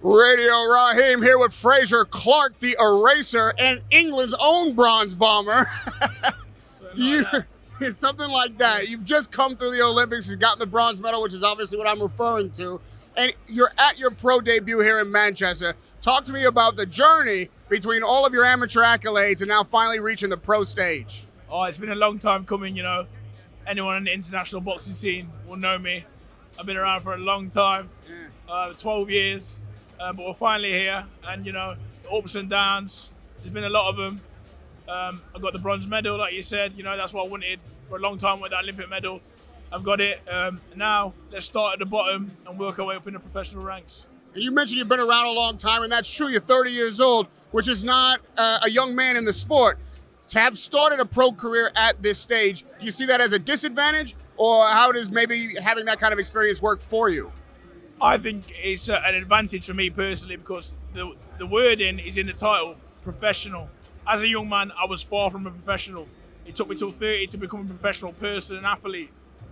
Radio Rahim here with Frazer Clarke, the eraser, and England's own bronze bomber. It's something like that. You've just come through the Olympics, you've gotten the bronze medal, which is obviously what I'm referring to, and you're at your pro debut here in Manchester. Talk to me about the journey between all of your amateur accolades and now finally reaching the pro stage. Oh, it's been a long time coming, you know. Anyone in the international boxing scene will know me. I've been around for a long time, 12 years. But we're finally here, and you know, the ups and downs, there's been a lot of them. I got the bronze medal, like you said, you know, that's what I wanted for a long time with that Olympic medal. I've got it. Now, let's start at the bottom and work our way up in the professional ranks. And you mentioned you've been around a long time, and that's true, you're 30 years old, which is not a young man in the sport. To have started a pro career at this stage, do you see that as a disadvantage, or how does maybe having that kind of experience work for you? I think it's an advantage for me personally because the wording is in the title, professional. As a young man, I was far from a professional. It took me till 30 to become a professional person and athlete.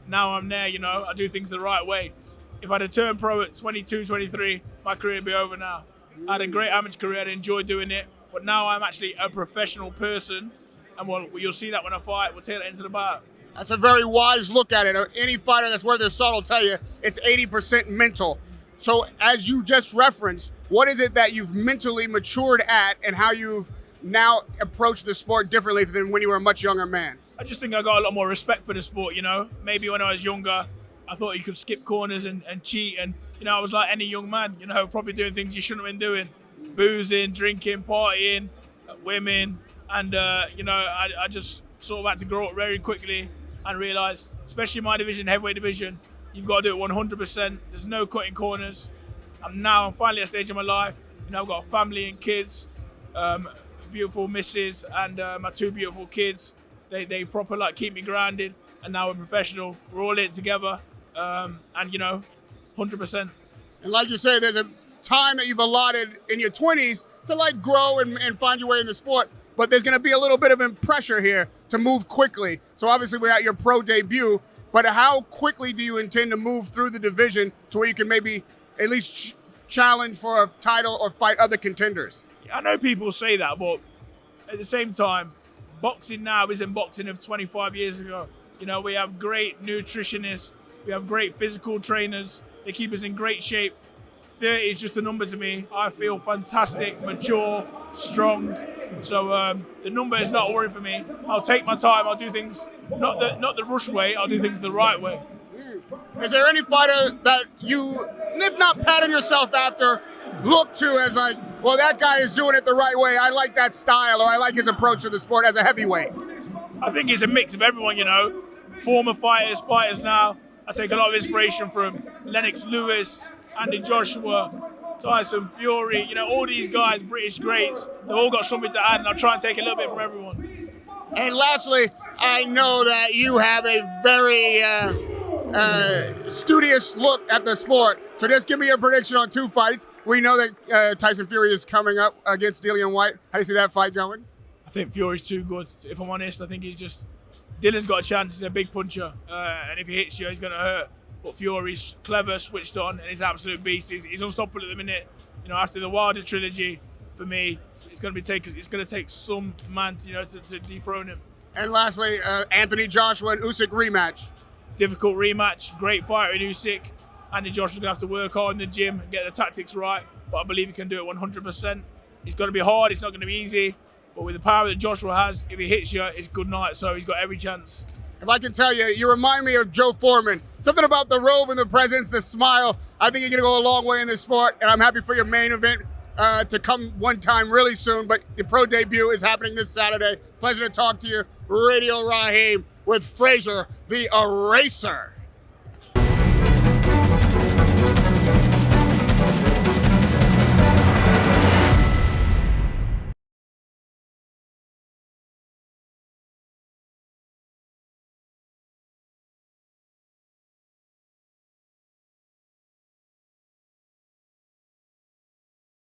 Now I'm there, you know, I do things the right way. If I'd have turned pro at 22, 23, my career would be over now. I had a great amateur career, I enjoyed doing it, but now I'm actually a professional person, and well, you'll see that when I fight, we'll take that into the bout. That's a very wise look at it. Any fighter that's worth their salt will tell you it's 80% mental. So as you just referenced, what is it that you've mentally matured at and how you've now approached the sport differently than when you were a much younger man? I just think I got a lot more respect for the sport, you know. Maybe when I was younger, I thought you could skip corners and cheat. And, you know, I was like any young man, you know, probably doing things you shouldn't have been doing. Boozing, drinking, partying, women. And, you know, I just sort of had to grow up very quickly and realize, especially in my division, heavyweight division, you've got to do it 100%. There's no cutting corners. I'm finally at a stage of my life. You know, I've got a family and kids, beautiful missus, and my two beautiful kids. They proper like keep me grounded. And now we're professional. We're all in it together, and you know, 100%. And like you say, there's a time that you've allotted in your 20s to like grow and find your way in the sport. But there's going to be a little bit of pressure here to move quickly. So obviously we're at your pro debut, but how quickly do you intend to move through the division to where you can maybe at least challenge for a title or fight other contenders? I know people say that, but at the same time, boxing now isn't boxing of 25 years ago. You know, we have great nutritionists, we have great physical trainers, they keep us in great shape. 30 is just a number to me. I feel fantastic, mature, strong. So the number is not a worry for me. I'll take my time. I'll do things not the rush way. I'll do things the right way. Is there any fighter that you, if not patting yourself after, look to as like, well, that guy is doing it the right way. I like that style, or I like his approach to the sport as a heavyweight? I think it's a mix of everyone, you know. Former fighters now. I take a lot of inspiration from Lennox Lewis, Andy Joshua, Tyson Fury, you know, all these guys, British greats, they've all got something to add, and I'll try and take a little bit from everyone. And lastly, I know that you have a very studious look at the sport. So just give me a prediction on two fights. We know that Tyson Fury is coming up against Dillian Whyte. How do you see that fight going? I think Fury's too good, if I'm honest. I think Dylan's got a chance, he's a big puncher, and if he hits you, he's going to hurt. But Fury's clever, switched on, and he's an absolute beast. He's unstoppable at the minute. You know, after the Wilder trilogy, for me, it's going to take some man, you know, to dethrone him. And lastly, Anthony Joshua and Usyk rematch. Difficult rematch, great fighter in Usyk. Andy Joshua's going to have to work hard in the gym and get the tactics right, but I believe he can do it 100%. It's going to be hard, it's not going to be easy, but with the power that Joshua has, if he hits you, it's good night, so he's got every chance. If I can tell you, you remind me of Joe Foreman. Something about the robe and the presence, the smile. I think you're going to go a long way in this sport, and I'm happy for your main event to come one time really soon, but your pro debut is happening this Saturday. Pleasure to talk to you. Radio Rahim with Frazer, the eraser.